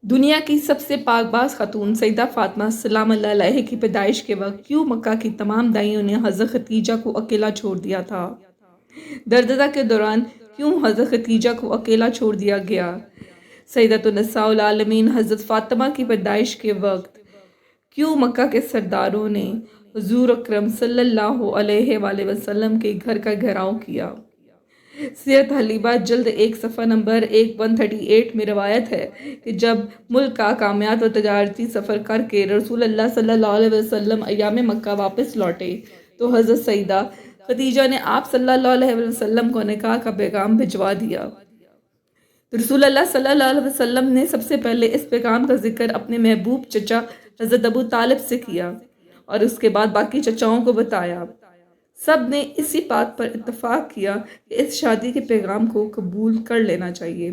दुनिया की सबसे पाकबाज खातून सईदा फातिमा सलाम अल्लाह अलैहा की पैदाइश के वक्त क्यों मक्का की तमाम दाइयों ने हज़रत खदीजा को अकेला छोड़ दिया था। दरदरा के दौरान क्यों हज़रत खदीजा को अकेला छोड़ दिया गया। सैयदतुन्निसाउल आलमीन हज़रत फातिमा की पैदाइश के वक्त क्यों मक्का के सरदारों ने हुज़ूर अकरम सल्लल्लाहु अलैहि वसल्लम के घर का घेराव किया। सीरत हलीबा जल्द 1 सफ़ा नंबर 138 में रवायत है कि जब मुल्क का कामयाब व तजारती सफ़र करके रसूल अल्लाह सल्लल्लाहु अलैहि वसल्लम अय्याम मक्का वापस लौटे तो हज़रत सईदा खदीजा ने आप सल्लल्लाहु अलैहि वसल्लम को निकाह का पैगाम भिजवा दिया। तो रसूल अल्लाह सल्लल्लाहु अलैहि वसल्लम ने सबसे पहले इस पैगाम का जिक्र अपने महबूब चचा हज़रत अबू तालिब से किया और उसके बाद बाकी चचाओं को बताया। सब ने इसी बात पर इत्तफाक किया कि इस शादी के पैगाम को कबूल कर लेना चाहिए।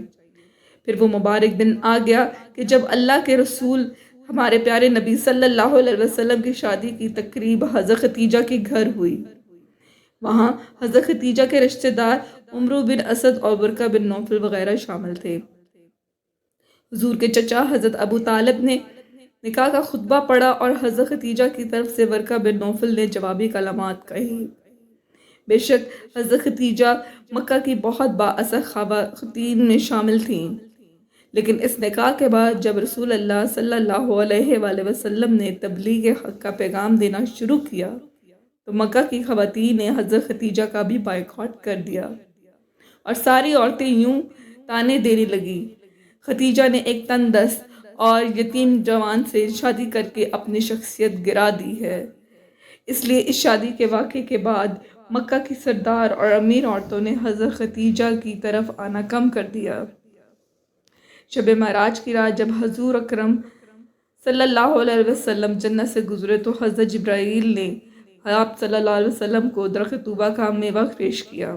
फिर वो मुबारक दिन आ गया कि जब अल्लाह के रसूल हमारे प्यारे नबी सल्लल्लाहु अलैहि वसल्लम की शादी की तकरीब हज़रत खदीजा के घर हुई। वहाँ हज़रत खदीजा के रिश्तेदार उमर बिन असद और बरका बिन नौफल वगैरह शामिल थे। हुजूर के चचा हज़रत अबू तालिब ने निकाह का खुतबा पढ़ा और हज़रत खदीजा की तरफ से बरका बिन नौफल ने जवाबी कलामात कही। बेशक हज़रत खदीजा मक्का की बहुत बाअसर ख़वातीन में शामिल थीं, लेकिन इस निकाह के बाद जब रसूल अल्लाह सल्लल्लाहु अलैहि वसल्लम ने तबलीग हक़ का पैगाम देना शुरू किया तो मक्का की ख़वातीन ने हज़रत खदीजा का भी बायकॉट कर दिया और सारी औरतें यूं ताने देने लगी, खदीजा ने एक तंदस्त और यतीम जवान से शादी करके अपनी शख्सियत गिरा दी है। इसलिए इस शादी के वाक़े के बाद मक्का की सरदार और अमीर औरतों ने हज़रत खदीजा की तरफ आना कम कर दिया। शब महराज की रात जब हजूर अकरम सल्लल्लाहु अलैहि वसल्लम जन्नत से गुजरे तो हज़रत जिब्राईल ने आप सल्लल्लाहु अलैहि वसल्लम को दरख़्त तूबा का मेवा पेश किया।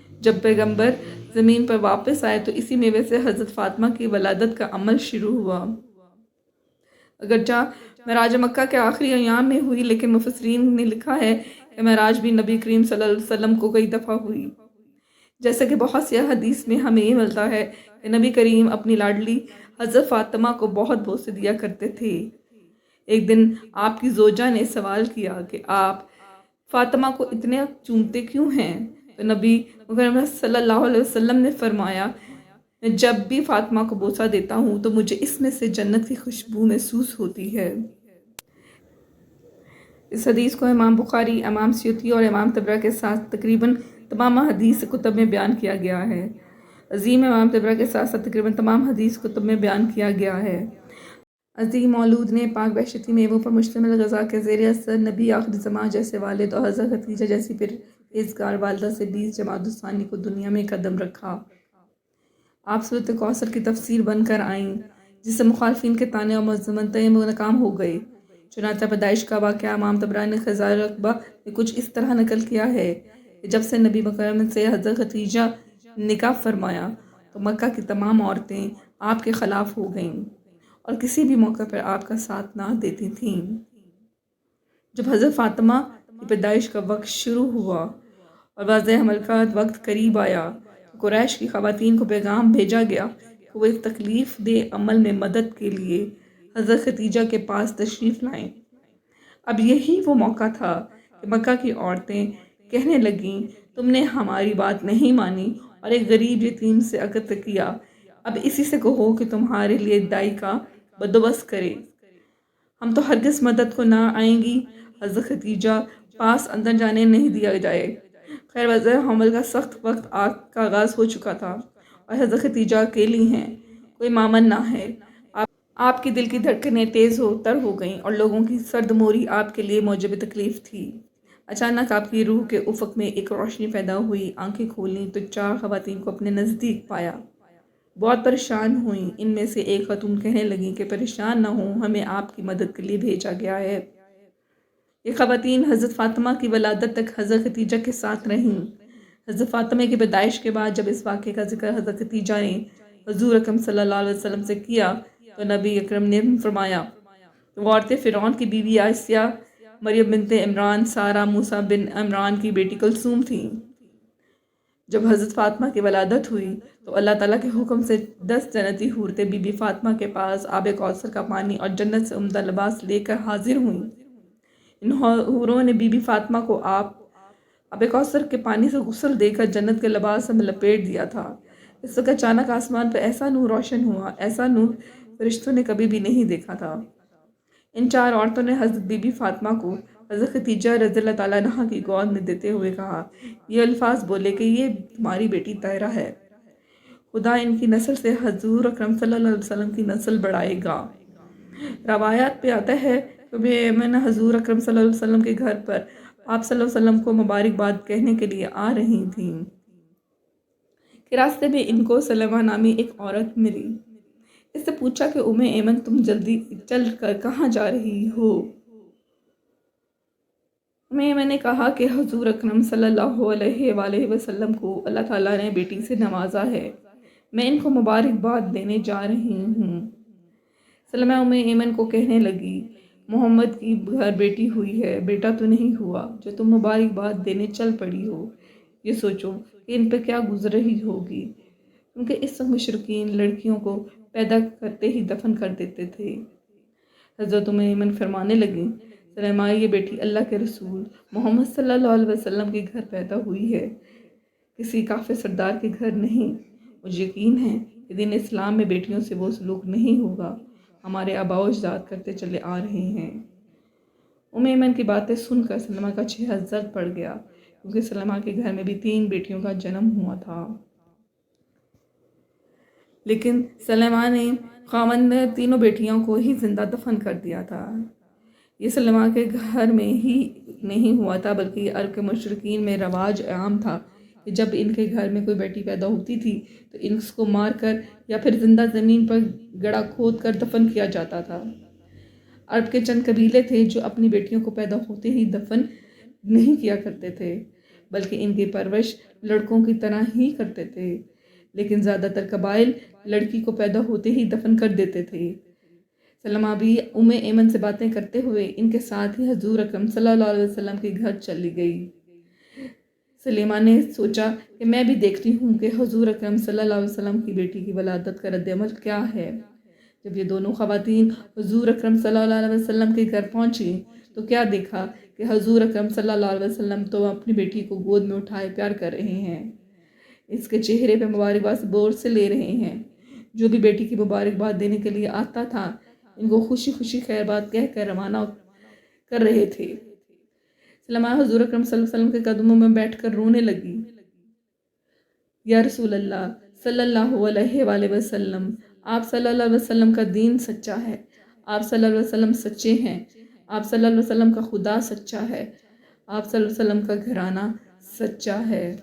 जब पैगंबर ज़मीन पर वापस आए तो इसी मेवे से हज़रत फातिमा की वलादत का अमल शुरू हुआ। अगरचा महराज मक्का के आखिरी अयाम में हुई, लेकिन मुफस्सिरीन ने लिखा है कि महराज भी नबी करीम सल्लल्लाहु अलैहि वसल्लम को कई दफ़ा हुई। जैसे कि बहुत सी हदीस में हमें ये मिलता है कि नबी करीम अपनी लाडली हज़रत फातिमा को बहुत बोसे दिया करते थे। एक दिन आपकी जोजा ने सवाल किया कि आप फातिमा को इतने चूमते क्यों हैं, तो नबी मुकर्रम सल्लल्लाहु अलैहि वसल्लम ने फरमाया, मैं जब भी फातिमा को बोसा देता हूँ तो मुझे इसमें से जन्नत की खुशबू महसूस होती है। इस हदीस को इमाम बुखारी, इमाम सयूती और इमाम तबरा के साथ तकरीबन तमाम हदीस कुतब में बयान किया गया है। अजीम इमाम तबरा के साथ साथ तकरीबन तमाम हदीस कुतब में बयान किया गया है। अजीम मौलूद ने पाक बहशती मेवों पर मुश्तमिल गज़ा के ज़ेर असर नबी आखिर ज़मां जैसे वालिद और हज़रत खदीजा जैसी परहेज़गार वालदा से 20 जमादुस्सानी को दुनिया में कदम रखा। आप सूरत कौसर की तफसीर बनकर आईं, जिससे मुखालफिन के ताने और मज़म्मतें नाकाम हो गई। चुनांचे पैदाइश का वाक़या इमाम तबरानी ख़ज़ाइल अक़बा ने कुछ इस तरह नकल किया है कि जब से नबी मुकर्रम से हज़रत खदीजा निकाह फरमाया तो मक्का की तमाम औरतें आपके ख़िलाफ़ हो गईं और किसी भी मौके पर आपका साथ ना देती थीं। जब हज़रत फातिमा की पैदाइश का वक्त शुरू हुआ और वाज़ेह हमल का वक्त करीब आया तो कुरैश की ख़वातीन को पैगाम भेजा गया कि वो एक तकलीफ़ दे अमल में मदद के लिए हज़रत खदीजा के पास तशरीफ़ लाएं। अब यही वो मौका था कि मक्का की औरतें कहने लगीं, तुमने हमारी बात नहीं मानी और एक गरीब यतीम से अकद किया, अब इसी से कहो कि तुम्हारे लिए दाई का बंदोबस्त करे, हम तो हरगिज़ मदद को ना आएंगी। हज़रत खदीजा पास अंदर जाने नहीं दिया जाए। खैर वज़ह हमल का सख्त वक्त आग का आगाज़ हो चुका था और हज़रत खदीजा अकेली हैं, कोई मामन ना है। आपकी दिल की धड़कनें तेज़ तर हो गईं और लोगों की सर्दमोरी आपके लिए मौजब तकलीफ़ थी। अचानक आपकी रूह के उफ़क़ में एक रोशनी पैदा हुई। आंखें खोलीं तो 4 ख़वातीन को अपने नज़दीक पाया। बहुत परेशान हुई। इनमें से एक खातून कहने लगी कि परेशान ना हो, हमें आपकी मदद के लिए भेजा गया है। ये ख़वातीन हज़रत फातिमा की वलादत तक हज़रत खदीजा के साथ रहीं। हज़रत फातिमा की पैदाइश के बाद जब इस वाक़े का जिक्र हज़रत खदीजा ने हुज़ूर अकरम सल्लल्लाहु अलैहि वसल्लम से किया तो नबी अकरम ने फरमाया, वो औरतें फ़िरौन की बीवी आसिया, मरियम बिनते इमरान, सारा, मूसा बिन इमरान की बेटी कुलसूम थीं। جب حضرت فاطمہ کی ولادت ہوئی تو اللہ تعالیٰ کے حکم سے 10 جنتی حورتیں بی بی فاطمہ کے پاس آب کوثر کا پانی اور جنت سے عمدہ لباس لے کر حاضر ہوئیں۔ ان حوروں نے بی بی فاطمہ کو آب کوثر کے پانی سے غسل دے کر جنت کے لباس سے لپیٹ دیا تھا۔ اس وقت اچانک آسمان پہ ایسا نور روشن ہوا، ایسا نور فرشتوں نے کبھی بھی نہیں دیکھا تھا۔ ان 4 عورتوں نے حضرت بی بی فاطمہ کو حضرت خدیجہ رضی اللہ تعالیٰ عنہا کی گود میں دیتے ہوئے کہا، یہ الفاظ بولے کہ یہ تمہاری بیٹی طاہرہ ہے، خدا ان کی نسل سے حضور اکرم صلی اللہ علیہ وسلم کی نسل بڑھائے گا۔ روایات پہ آتا ہے کہ ایمن حضور اکرم صلی اللہ علیہ وسلم کے گھر پر آپ صلی اللہ علیہ وسلم کو مبارکباد کہنے کے لیے آ رہی تھیں کہ راستے میں ان کو سلمہ نامی ایک عورت ملی۔ اس سے پوچھا کہ ایمن تم جلدی چل کر کہاں جا رہی ہو؟ ایمن نے کہا کہ حضور اکرم صلی اللہ علیہ وآلہ وسلم کو اللہ تعالیٰ نے بیٹی سے نوازا ہے، میں ان کو مبارکباد دینے جا رہی ہوں۔ سلمہ ایمن کو کہنے لگی، محمد کی گھر بیٹی ہوئی ہے، بیٹا تو نہیں ہوا جو تم مبارکباد دینے چل پڑی ہو۔ یہ سوچو کہ ان پہ کیا گزر رہی ہوگی، کیونکہ اس وقت مشرکین لڑکیوں کو پیدا کرتے ہی دفن کر دیتے تھے۔ حضرت ایمن فرمانے لگیں، سلمہ یہ بیٹی اللہ کے رسول محمد صلی اللہ علیہ وسلم کے گھر پیدا ہوئی ہے، کسی کافر سردار کے گھر نہیں۔ مجھے یقین ہے کہ دین اسلام میں بیٹیوں سے وہ سلوک نہیں ہوگا ہمارے آباء و اجداد کرتے چلے آ رہے ہیں۔ ایمن کی باتیں سن کر سلمہ کا چہرہ زرد پڑ گیا، کیونکہ سلمہ کے گھر میں بھی 3 بیٹیوں کا جنم ہوا تھا، لیکن سلمہ نے خاوند نے تینوں بیٹیوں کو ہی زندہ دفن کر دیا تھا۔ یہ سلمہ کے گھر میں ہی نہیں ہوا تھا، بلکہ یہ عرب کے مشرکین میں رواج عام تھا کہ جب ان کے گھر میں کوئی بیٹی پیدا ہوتی تھی تو ان کو مار کر یا پھر زندہ زمین پر گڑھا کھود کر دفن کیا جاتا تھا۔ عرب کے چند قبیلے تھے جو اپنی بیٹیوں کو پیدا ہوتے ہی دفن نہیں کیا کرتے تھے، بلکہ ان کی پرورش لڑکوں کی طرح ہی کرتے تھے، لیکن زیادہ تر قبائل لڑکی کو پیدا ہوتے ہی دفن کر دیتے تھے۔ سلمہ بھی ایمن سے باتیں کرتے ہوئے ان کے ساتھ ہی حضور اکرم صلی اللہ علیہ وسلم کے گھر چلی گئی۔ سلمہ نے سوچا کہ میں بھی دیکھتی ہوں کہ حضور اکرم صلی اللہ علیہ وسلم کی بیٹی کی ولادت کا رد عمل کیا ہے۔ جب یہ دونوں خواتین حضور اکرم صلی اللہ علیہ وسلم کے گھر پہنچی تو کیا دیکھا کہ حضور اکرم صلی اللہ علیہ وسلم تو اپنی بیٹی کو گود میں اٹھائے پیار کر رہے ہیں، اس کے چہرے پہ مبارکباد بور سے لے رہے ہیں۔ جو بھی بیٹی کی مبارکباد دینے کے لیے آتا تھا ان کو خوشی خوشی خیر بات کہہ کر روانہ کر رہے تھے۔ سلمہ حضور اکرم صلی اللہ علیہ وسلم کے قدموں میں بیٹھ کر رونے لگی، یا رسول اللہ صلی اللہ علیہ وآلہ وسلم، آپ صلی اللہ علیہ وسلم کا دین سچا ہے، آپ صلی اللہ علیہ وسلم سچے ہیں، آپ صلی اللہ علیہ وسلم کا خدا سچا ہے، آپ صلی اللہ علیہ وسلم کا گھرانہ سچا ہے۔